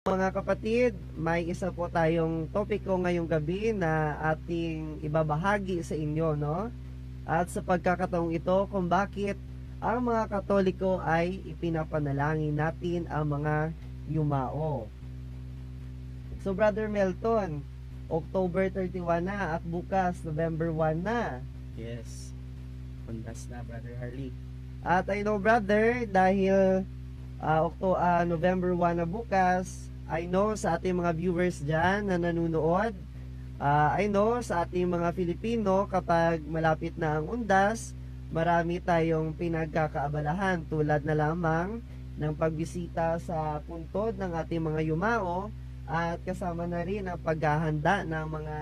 Mga kapatid, may isa po tayong topiko ngayong gabi na ating ibabahagi sa inyo, no? At sa pagkakataong ito, kung bakit ang mga Katoliko ay ipinapanalangin natin ang mga yumao. So, Brother Melton, October 31 na at bukas November 1 na. Yes. Kundas na, Brother Harley. At I know, brother, dahil November 1 na bukas, I know sa ating mga viewers dyan na nanonood, I know sa ating mga Filipino, kapag malapit na ang undas, marami tayong pinagkakaabalahan tulad na lamang ng pagbisita sa puntod ng ating mga yumao at kasama na rin ang paghahanda ng mga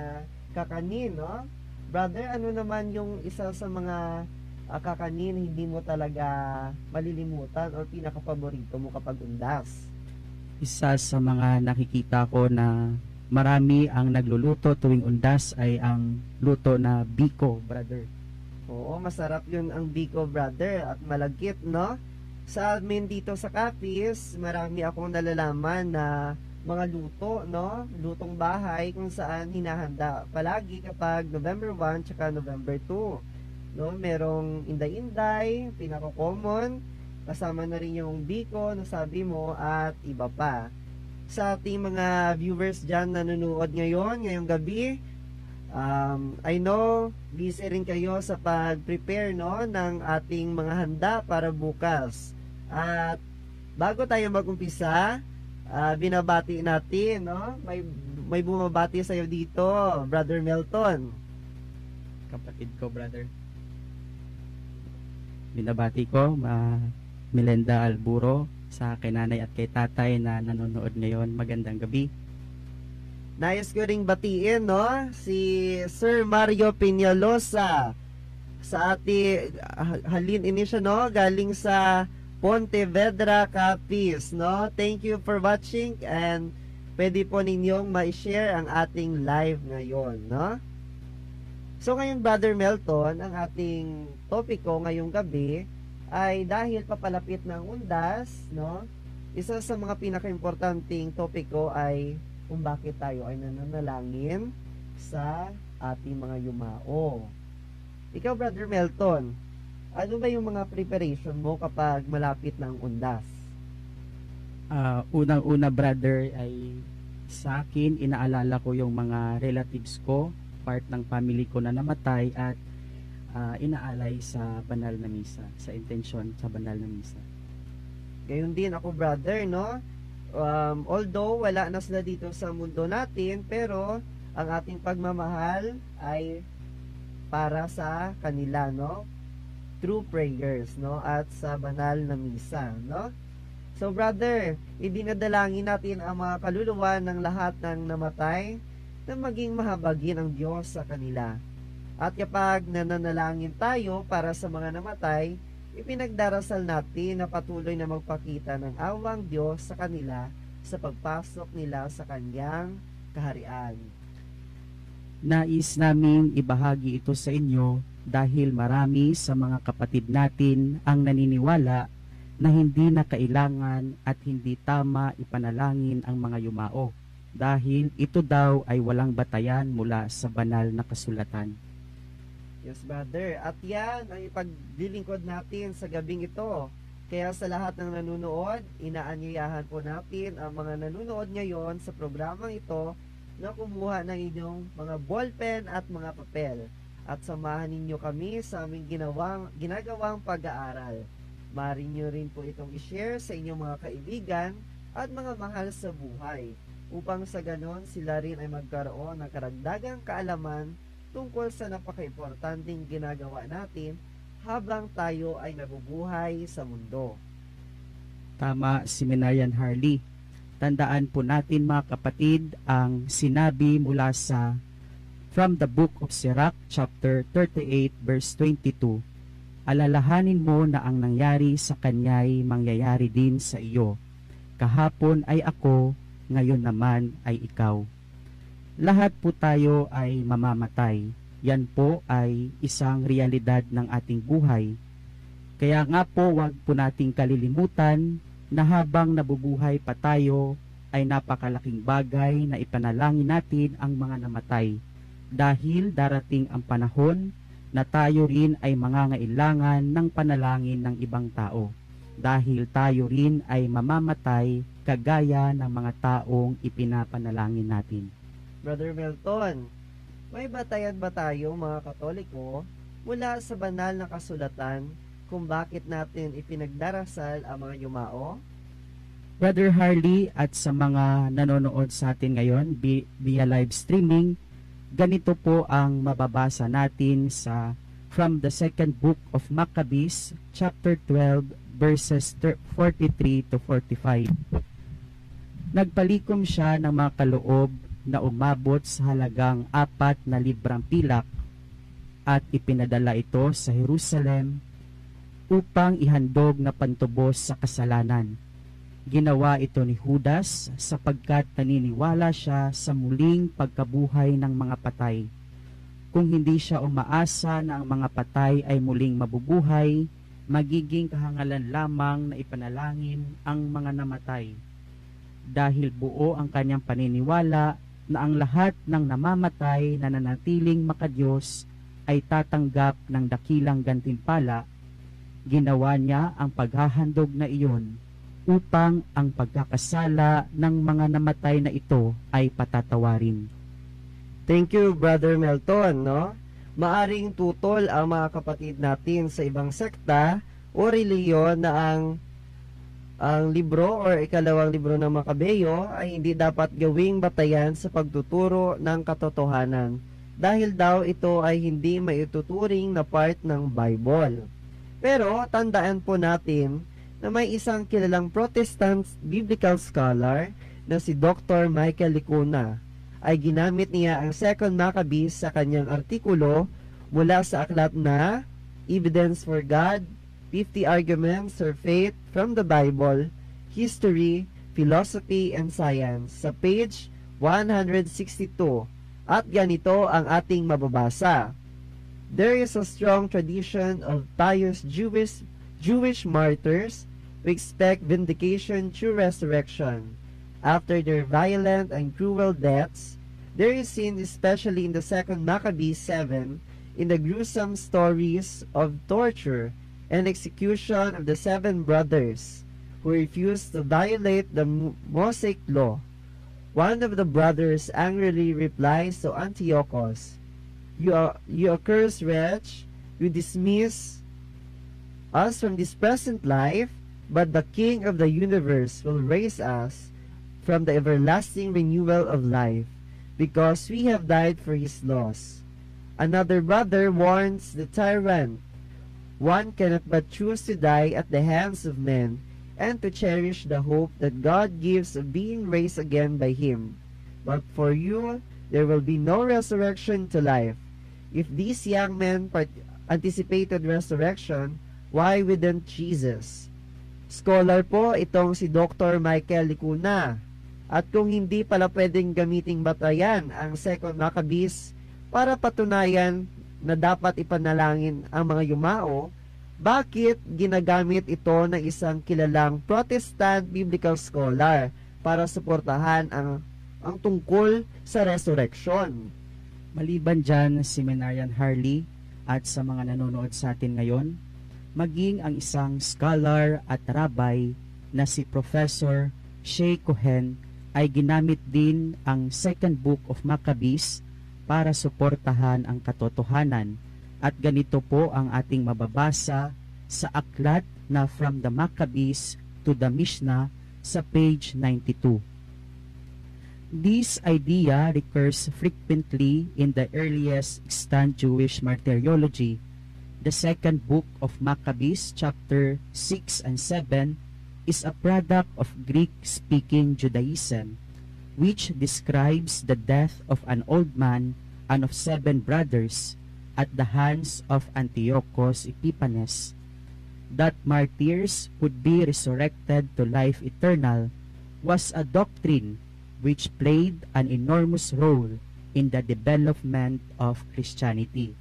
kakanin, no? Brother, ano naman yung isa sa mga kakanin hindi mo talaga malilimutan o pinakapaborito mo kapag undas? Isa sa mga nakikita ko na marami ang nagluluto tuwing undas ay ang luto na biko, brother. Oo, masarap yun ang biko, brother, at malagkit, no? Sa amin dito sa Capiz, marami akong nalalaman na mga luto, no? Lutong bahay kung saan hinahanda palagi kapag November 1 tsaka November 2. No, merong inday-inday, pinaka-common, kasama na rin yung biko na sabi mo at iba pa. Sa ating mga viewers dyan na nanonood ngayong gabi, I know busy rin kayo sa pag-prepare, no, ng ating mga handa para bukas. At bago tayo mag-umpisa, binabati natin, no? May bumabati sa'yo dito, Brother Melton. Kapatid ko, brother. Binabati ko, Melenda Alburo, sa kay nanay at kay tatay na nanonood ngayon. Magandang gabi. Nais ko ring batiin, no? Si Sir Mario Peñalosa sa halin ini siya, no? Galing sa Pontevedra, Capiz, no? Thank you for watching and pwede po ninyong ma-share ang ating live ngayon, no? So ngayon, Brother Melton, ang ating topiko ngayong gabi ay dahil papalapit ng undas, no? Isa sa mga pinaka-importanting topiko ay kung bakit tayo ay nananalangin sa ating mga yumao. Ikaw, Brother Melton, ano ba yung mga preparation mo kapag malapit ng undas? Unang-una, brother, ay sa akin, inaalala ko yung mga relatives ko, part ng family ko na namatay at inaalay sa banal na misa, sa intensyon sa banal na misa. Gayon din ako, brother, no? Although wala na sila dito sa mundo natin, pero ang ating pagmamahal ay para sa kanila, no? Through prayers, no? At sa banal na misa, no? So, brother, idinadalangin natin ang mga kaluluwa ng lahat ng namatay na maging mahabagin ang Diyos sa kanila. At kapag nananalangin tayo para sa mga namatay, ipinagdarasal natin na patuloy na magpakita ng awang Diyos sa kanila sa pagpasok nila sa Kanyang kaharian. Nais naming ibahagi ito sa inyo dahil marami sa mga kapatid natin ang naniniwala na hindi na kailangan at hindi tama ipanalangin ang mga yumao dahil ito daw ay walang batayan mula sa banal na kasulatan. Yes, brother. At yan ang ipaglilingkod natin sa gabing ito. Kaya sa lahat ng nanonood, inaanyayahan po natin ang mga nanonood ngayon sa programang ito na kumuha ng inyong mga ballpen at mga papel. At samahan ninyo kami sa aming ginagawang pag-aaral. Maaari nyo rin po itong i-share sa inyong mga kaibigan at mga mahal sa buhay upang sa ganon sila rin ay magkaroon ng karagdagang kaalaman tungkol sa napaka-importanting ginagawa natin habang tayo ay nabubuhay sa mundo. Tama, Seminarian Harley. Tandaan po natin, mga kapatid, ang sinabi mula sa from the book of Sirach, chapter 38, verse 22. Alalahanin mo na ang nangyari sa kanya'y mangyayari din sa iyo. Kahapon ay ako, ngayon naman ay ikaw. Lahat po tayo ay mamamatay. Yan po ay isang realidad ng ating buhay. Kaya nga po, wag po nating kalilimutan na habang nabubuhay pa tayo ay napakalaking bagay na ipanalangin natin ang mga namatay dahil darating ang panahon na tayo rin ay mangangailangan ng panalangin ng ibang tao dahil tayo rin ay mamamatay kagaya ng mga taong ipinapanalangin natin. Brother Melton, may batayan ba tayo mga Katoliko mula sa banal na kasulatan kung bakit natin ipinagdarasal ang mga yumao? Brother Harley at sa mga nanonood sa atin ngayon via live streaming, ganito po ang mababasa natin sa from the second book of Maccabees, chapter 12, verses 43 to 45. Nagpalikom siya ng mga kaloob na umabot sa halagang 4 na librang pilak at ipinadala ito sa Jerusalem upang ihandog na pantubos sa kasalanan. Ginawa ito ni Judas sapagkat naniniwala siya sa muling pagkabuhay ng mga patay. Kung hindi siya umaasa na ang mga patay ay muling mabubuhay, magiging kahangalan lamang na ipanalangin ang mga namatay. Dahil buo ang kanyang paniniwala na ang lahat ng namamatay na nanatiling makadiyos ay tatanggap ng dakilang gantimpala, ginawa niya ang paghahandog na iyon upang ang pagkakasala ng mga namatay na ito ay patatawarin. Thank you, Brother Melton, no? Maaring tutol ang mga kapatid natin sa ibang sekta o reliyon na ang libro or ikalawang libro ng Makabeyo ay hindi dapat gawing batayan sa pagtuturo ng katotohanan dahil daw ito ay hindi maituturing na part ng Bible. Pero tandaan po natin na may isang kilalang Protestant biblical scholar na si Dr. Michael Licuna ay ginamit niya ang 2 Maccabees sa kanyang artikulo mula sa aklat na Evidence for God, 50 Arguments for Faith from the Bible, History, Philosophy, and Science sa page 162 at ganito ang ating mababasa. There is a strong tradition of pious Jewish martyrs who expect vindication through resurrection. After their violent and cruel deaths, there is seen especially in the 2 Maccabees 7 in the gruesome stories of torture and execution of the 7 brothers who refused to violate the Mosaic law. One of the brothers angrily replies to Antiochus, You accursed wretch, you dismiss us from this present life, but the King of the universe will raise us from the everlasting renewal of life, because we have died for his laws. Another brother warns the tyrant, one cannot but choose to die at the hands of men, and to cherish the hope that God gives of being raised again by him. But for you, there will be no resurrection to life. If these young men anticipated resurrection, why wouldn't Jesus? Scholar po itong si Dr. Michael Licuna. At kung hindi pala pwedeng gamiting batayan ang 2 Maccabees para patunayan na dapat ipanalangin ang mga yumao, bakit ginagamit ito ng isang kilalang Protestant biblical scholar para suportahan ang tungkol sa resurrection? Maliban dyan, Seminarian Harley at sa mga nanonood sa atin ngayon, maging ang isang scholar at rabbi na si Professor Shea Cohen ay ginamit din ang second book of Maccabees para suportahan ang katotohanan. At ganito po ang ating mababasa sa aklat na From the Maccabees to the Mishnah sa page 92. This idea recurs frequently in the earliest extant Jewish martyrology. The second book of Maccabees, chapter 6 and 7, is a product of Greek-speaking Judaism, which describes the death of an old man and of 7 brothers at the hands of Antiochus Epiphanes. That martyrs would be resurrected to life eternal was a doctrine which played an enormous role in the development of Christianity.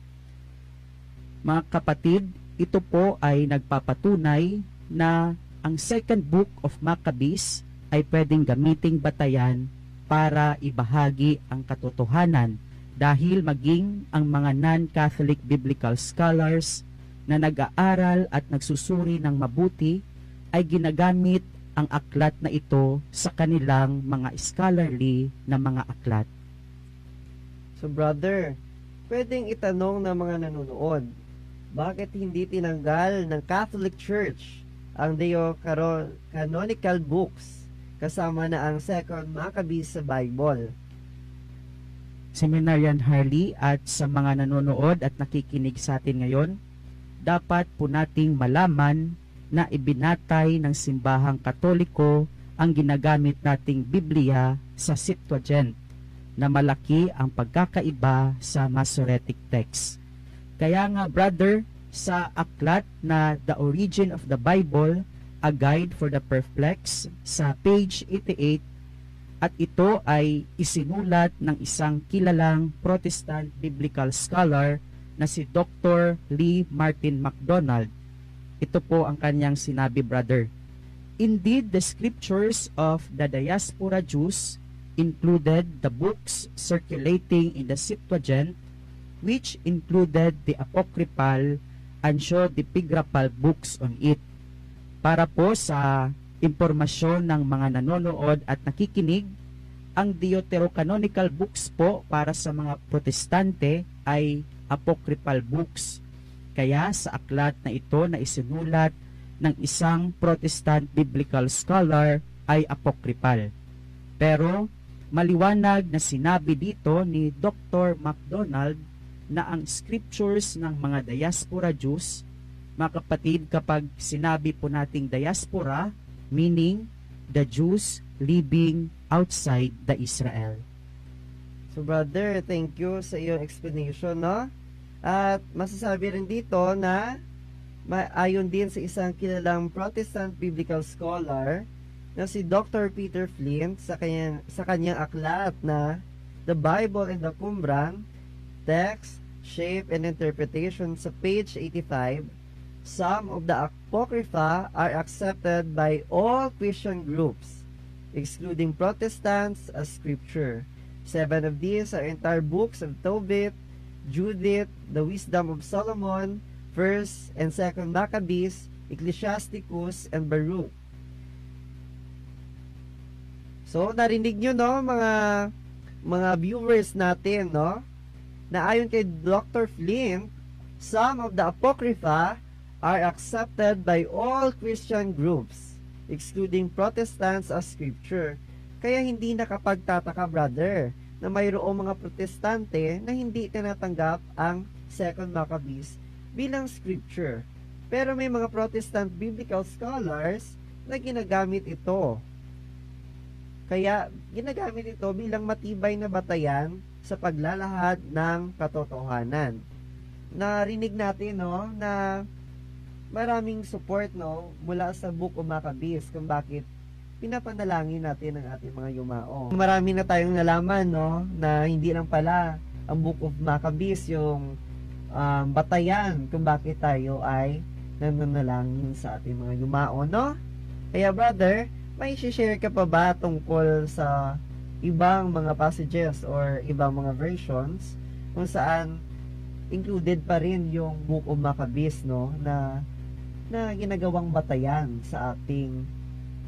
Mga kapatid, ito po ay nagpapatunay na ang second book of Maccabees ay pwedeng gamiting batayan para ibahagi ang katotohanan, dahil maging ang mga non-Catholic biblical scholars na nag-aaral at nagsusuri ng mabuti ay ginagamit ang aklat na ito sa kanilang mga scholarly na mga aklat. So brother, pwedeng itanong ng mga nanonood, bakit hindi tinanggal ng Catholic Church ang Canonical books kasama na ang Second Maccabees sa Bible? Seminarian Harley at sa mga nanonood at nakikinig sa atin ngayon, dapat po nating malaman na ibinatay ng simbahang Katoliko ang ginagamit nating Biblia sa Septuagint, na malaki ang pagkakaiba sa Masoretic text. Kaya nga brother, sa aklat na The Origin of the Bible, A Guide for the Perplexed, sa page 88, at ito ay isinulat ng isang kilalang Protestant biblical scholar na si Dr. Lee Martin MacDonald. Ito po ang kanyang sinabi, brother. Indeed, the scriptures of the diaspora Jews included the books circulating in the Septuagint, which included the apocryphal and pseudepigraphal books on it. Para po sa impormasyon ng mga nanonood at nakikinig, ang deuterocanonical books po para sa mga protestante ay apocryphal books. Kaya sa aklat na ito na isinulat ng isang Protestant biblical scholar ay apocryphal. Pero maliwanag na sinabi dito ni Dr. MacDonald na ang scriptures ng mga diaspora Jews, mga kapatid, kapag sinabi po nating diaspora, meaning the Jews living outside the Israel. So brother, thank you sa iyong explanation, no? At masasabi rin dito na ayon din sa isang kilalang Protestant biblical scholar na si Dr. Peter Flint sa kanyang aklat na The Bible and the Qumran, Text, Shape, and Interpretation sa page 85, some of the Apocrypha are accepted by all Christian groups, excluding Protestants, as scripture. 7 of these are entire books of Tobit, Judith, the Wisdom of Solomon, 1st and 2nd Maccabees, Ecclesiasticus, and Baruch. So, narinig nyo, no, mga viewers natin, no, na ayon kay Dr. Flint, some of the Apocrypha are accepted by all Christian groups, excluding Protestants, as scripture. Kaya hindi nakapagtataka, brother, na mayroong mga protestante na hindi tinatanggap ang 2nd Maccabees bilang scripture. Pero may mga Protestant biblical scholars na ginagamit ito. Kaya ginagamit ito bilang matibay na batayan sa paglalahad ng katotohanan. Narinig natin, no, na maraming support, no, mula sa Book of Maccabees kung bakit pinapanalangin natin ang ating mga yumao. Marami na tayong nalaman, no, na hindi lang pala ang Book of Maccabees yung batayan kung bakit tayo ay nananalangin sa ating mga yumao, no? Kaya brother, may share ka pa ba tungkol sa ibang mga passages or ibang mga versions kung saan included pa rin yung Book of Maccabees, no, na ginagawang batayan sa ating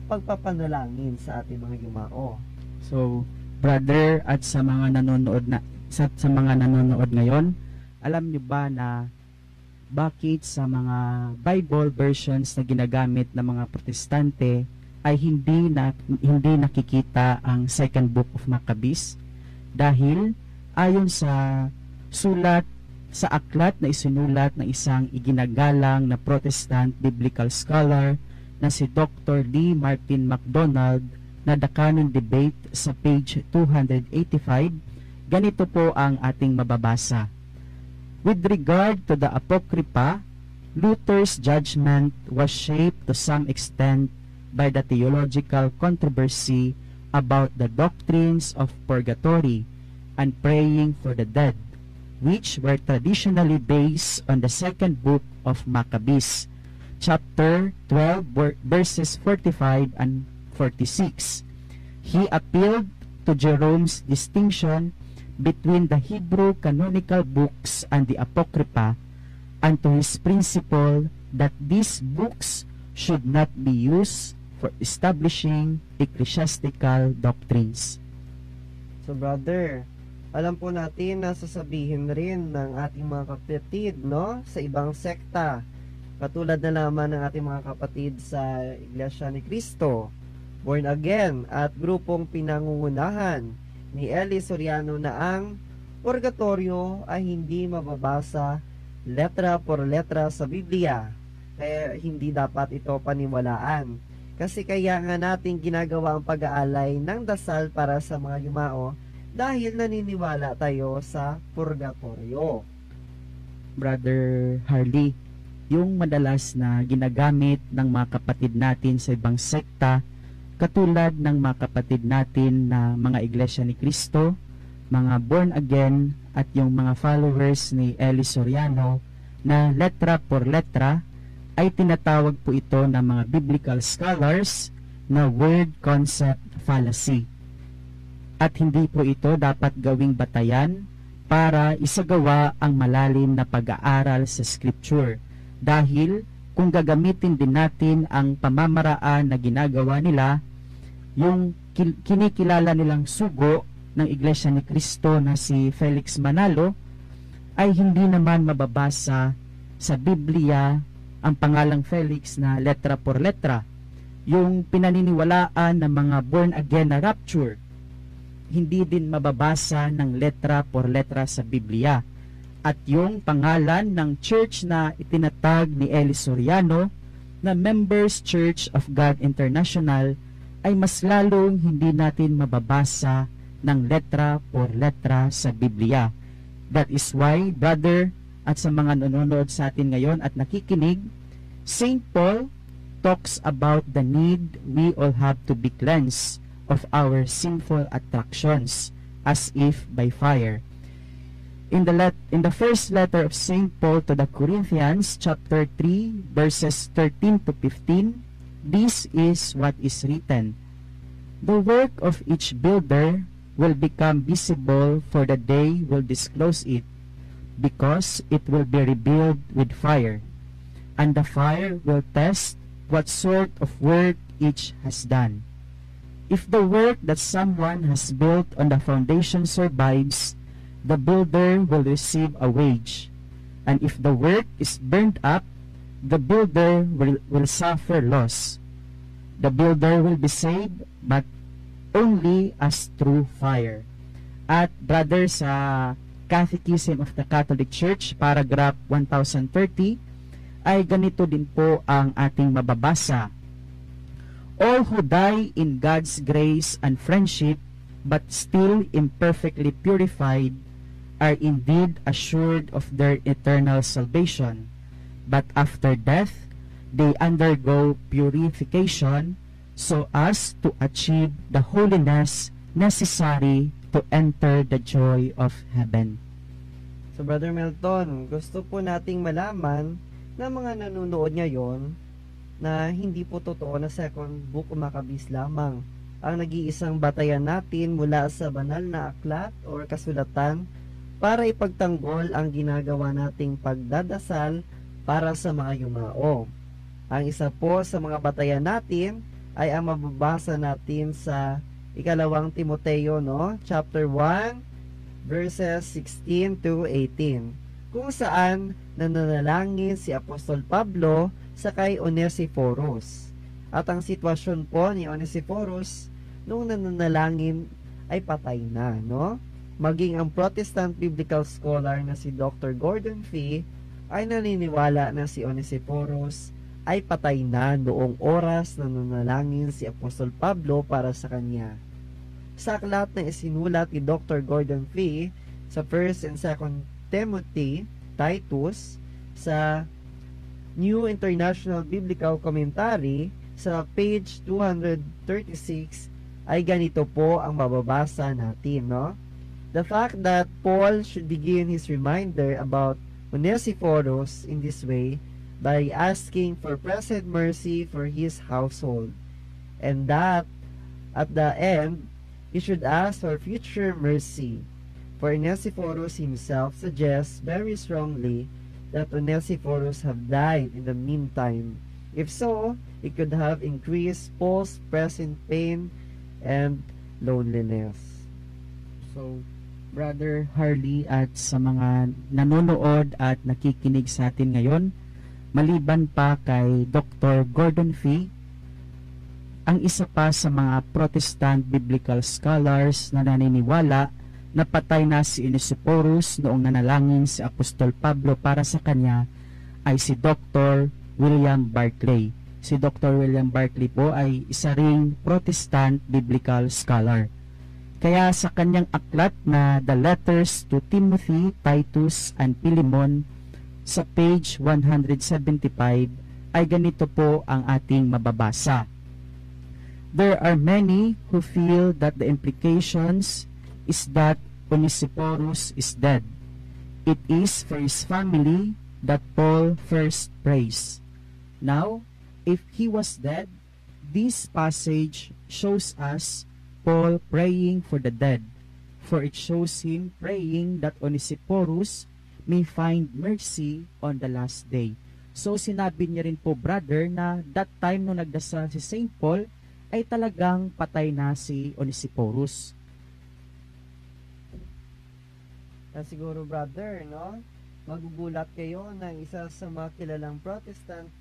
pagpapanalangin sa ating mga yumao? So, brother, at sa mga nanonood sa mga nanonood ngayon, alam niyo ba na bakit sa mga Bible versions na ginagamit ng mga protestante ay hindi nakikita ang second book of Maccabees? Dahil ayon sa sulat sa aklat na isinulat ng isang iginagalang na Protestant biblical scholar na si Dr. Lee Martin MacDonald na The Canon Debate sa page 285, ganito po ang ating mababasa. With regard to the Apocrypha, Luther's judgment was shaped to some extent by the theological controversy about the doctrines of purgatory and praying for the dead, which were traditionally based on the second book of Maccabees, chapter 12, verses 45 and 46. He appealed to Jerome's distinction between the Hebrew canonical books and the Apocrypha, and to his principle that these books should not be used for establishing ecclesiastical doctrines. So brother, alam po natin na sasabihin rin ng ating mga kapatid, no, sa ibang sekta, katulad na naman ng ating mga kapatid sa Iglesia ni Cristo, Born Again, at grupong pinangungunahan ni Eli Soriano na ang purgatorio ay hindi mababasa letra por letra sa Biblia. Kaya hindi dapat ito paniwalaan. Kasi kaya nga natin ginagawa ang pag-aalay ng dasal para sa mga yumao dahil naniniwala tayo sa purgatorio. Brother Harley, yung madalas na ginagamit ng mga kapatid natin sa ibang sekta, katulad ng mga kapatid natin na mga Iglesia ni Cristo, mga born again, at yung mga followers ni Eli Soriano, na letra por letra, ay tinatawag po ito ng mga biblical scholars na word concept fallacy. At hindi po ito dapat gawing batayan para isagawa ang malalim na pag-aaral sa Scripture. Dahil kung gagamitin din natin ang pamamaraan na ginagawa nila, yung kinikilala nilang sugo ng Iglesia ni Cristo na si Felix Manalo, ay hindi naman mababasa sa Biblia ang pangalang Felix na letra por letra. Yung pinaniniwalaan ng mga born again na rapture, hindi din mababasa ng letra por letra sa Biblia. At yung pangalan ng church na itinatag ni Eli Soriano na Members Church of God International ay mas lalong hindi natin mababasa ng letra por letra sa Biblia. That is why, brother, at sa mga nanonood sa atin ngayon at nakikinig, St. Paul talks about the need we all have to be cleansed of our sinful attractions as if by fire. In the first letter of St. Paul to the Corinthians, chapter 3, verses 13 to 15, this is what is written: The work of each builder will become visible, for the day will disclose it, because it will be revealed with fire. And the fire will test what sort of work each has done. If the work that someone has built on the foundation survives, the builder will receive a wage. And if the work is burned up, the builder will suffer loss. The builder will be saved, but only as through fire. At brother, sa Catechism of the Catholic Church, paragraph 1030, ay ganito din po ang ating mababasa: All who die in God's grace and friendship, but still imperfectly purified, are indeed assured of their eternal salvation. But after death, they undergo purification so as to achieve the holiness necessary to enter the joy of heaven. So Brother Melton, gusto po nating malaman na mga nanonood ngayon na hindi po totoo na second book o Maccabees lamang ang nag-iisang batayan natin mula sa banal na aklat o kasulatan para ipagtanggol ang ginagawa nating pagdadasal para sa mga yumao. Ang isa po sa mga batayan natin ay ang mababasa natin sa ikalawang Timoteo, no? Chapter 1, verses 16 to 18, kung saan nananalangin si Apostol Pablo sa kay Onesiphorus. At ang sitwasyon po ni Onesiphorus nung nananalangin ay patay na, no? Maging ang Protestant biblical scholar na si Dr. Gordon Fee ay naniniwala na si Onesiphorus ay patay na noong oras na nanalangin si Apostol Pablo para sa kanya. Sa aklat na isinulat ni Dr. Gordon Fee sa 1st and 2nd Timothy, Titus, sa New International Biblical Commentary sa page 236 ay ganito po ang mababasa natin, no? The fact that Paul should begin his reminder about Onesiphorus in this way by asking for present mercy for his household. and that at the end, he should ask for future mercy. For Onesiphorus himself suggests very strongly that Onesiphorus have died in the meantime. If so, it could have increased Paul's present pain and loneliness. So, Brother Harley at sa mga nanonood at nakikinig sa atin ngayon, maliban pa kay Dr. Gordon Fee, ang isa pa sa mga Protestant biblical scholars na naniniwala na patay na si Onesiphorus noong nanalangin si Apostol Pablo para sa kanya ay si Dr. William Barclay. Si Dr. William Barclay po ay isa ring Protestant biblical scholar. Kaya sa kanyang aklat na The Letters to Timothy, Titus, and Philemon sa page 175 ay ganito po ang ating mababasa. There are many who feel that the implications is that Onesiphorus is dead. It is for his family that Paul first prays. Now, if he was dead, this passage shows us Paul praying for the dead, for it shows him praying that Onesiphorus may find mercy on the last day. So sinabi niya rin po, brother, na that time nung nagdasal si St. Paul ay talagang patay na si Onesiphorus. Siguro, brother, no? Magugulat kayo na isa sa mga kilalang Protestant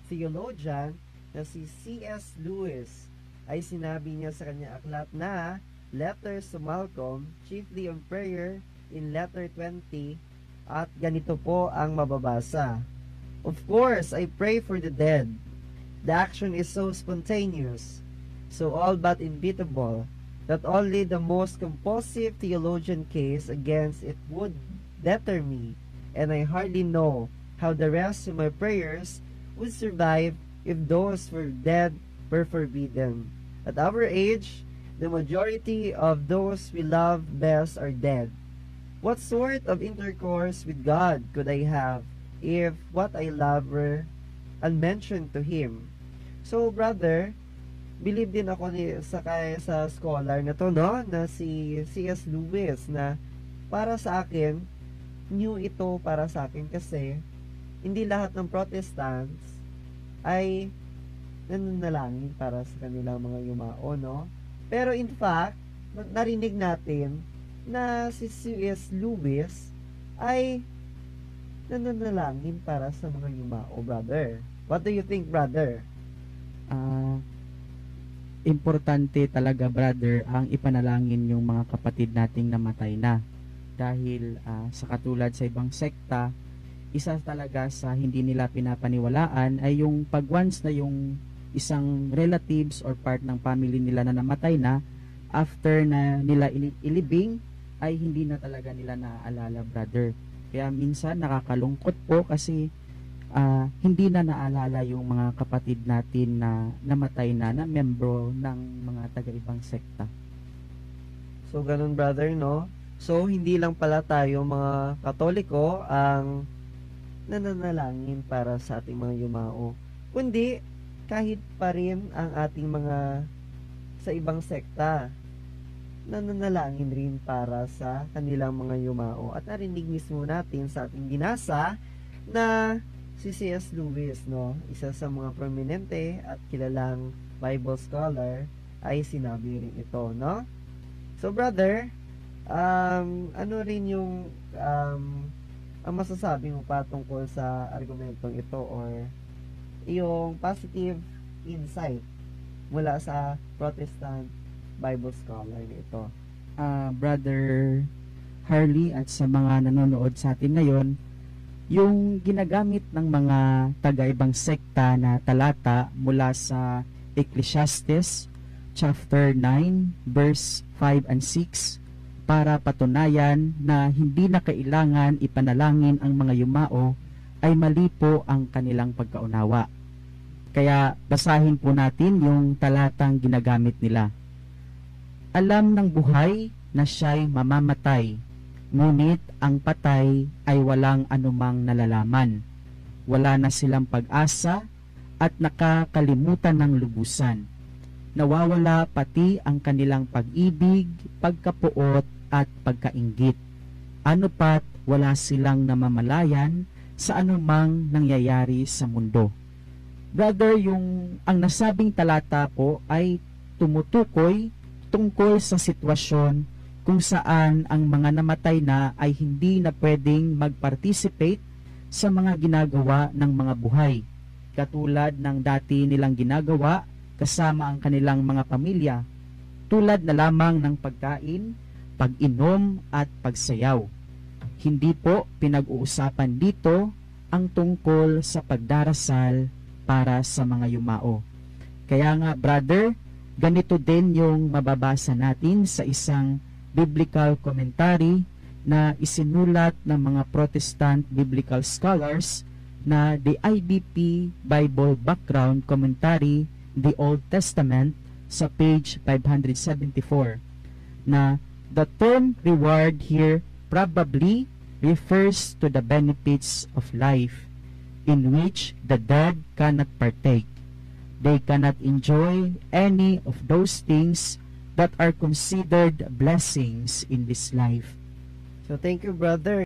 theologian na si C.S. Lewis ay sinabi niya sa kanya aklat na Letters to Malcolm, chiefly on prayer in letter 20, at ganito po ang mababasa. Of course, I pray for the dead. The action is so spontaneous, so all but inevitable, that only the most compulsive theologian case against it would deter me, and I hardly know how the rest of my prayers would survive if those were dead were forbidden. At our age, the majority of those we love best are dead. What sort of intercourse with God could I have if what I love were unmentioned to Him? So, brother, believe din ako sa scholar na to, no? Na si C.S. Lewis, na para sa akin, new ito para sa akin kasi hindi lahat ng Protestants ay nananalangin para sa kanilang mga yumao, no? Pero in fact, narinig natin na si C.S. Lewis ay nananalangin para sa mga yumao, brother. What do you think, brother? Importante talaga, brother, ang ipanalangin yung mga kapatid nating namatay na. Dahil sa katulad sa ibang sekta, isa talaga sa hindi nila pinapaniwalaan ay yung pag once na yung isang relatives or part ng family nila na namatay na, after na nila ilibing, ay hindi na talaga nila naaalala, brother. Kaya minsan nakakalungkot po kasi hindi na naalala yung mga kapatid natin na namatay na membro ng mga taga-ibang sekta. So, ganun, brother, no? So, hindi lang pala tayo mga Katoliko ang nananalangin para sa ating mga yumao, kundi kahit pa rin ang ating mga sa ibang sekta nananalangin rin para sa kanilang mga yumao. At narinig mismo natin sa ating binasa na si C.S. Lewis, no, isa sa mga prominente at kilalang Bible scholar, ay sinabi rin ito, no? So, brother, ano rin yung ang masasabi mo pa tungkol sa argumentong ito or yung positive insight mula sa Protestant Bible scholar nito? Brother Harley at sa mga nanonood sa atin ngayon, yung ginagamit ng mga taga-ibang sekta na talata mula sa Ecclesiastes chapter 9 verse 5 and 6 para patunayan na hindi na kailangan ipanalangin ang mga yumao ay mali po ang kanilang pagkaunawa. Kaya basahin po natin yung talatang ginagamit nila. Alam ng buhay na siya'y mamamatay, ngunit ang patay ay walang anumang nalalaman. Wala na silang pag-asa at nakakalimutan ng lubusan. nawawala pati ang kanilang pag-ibig, pagkapuot at pagkainggit. Ano pat wala silang namamalayan sa anumang nangyayari sa mundo. Brother, ang nasabing talata po ay tumutukoy tungkol sa sitwasyon kung saan ang mga namatay na ay hindi na pwedeng mag-participate sa mga ginagawa ng mga buhay, katulad ng dati nilang ginagawa kasama ang kanilang mga pamilya, tulad na lamang ng pagkain, pag-inom at pagsayaw. Hindi po pinag-uusapan dito ang tungkol sa pagdarasal para sa mga yumao. Kaya nga, brother, ganito din yung mababasa natin sa isang biblical commentary na isinulat ng mga Protestant biblical scholars na the IBP Bible Background Commentary, the Old Testament, sa page 574, na the term reward here probably refers to the benefits of life in which the dead cannot partake. They cannot enjoy any of those things that are considered blessings in this life. So thank you, brother.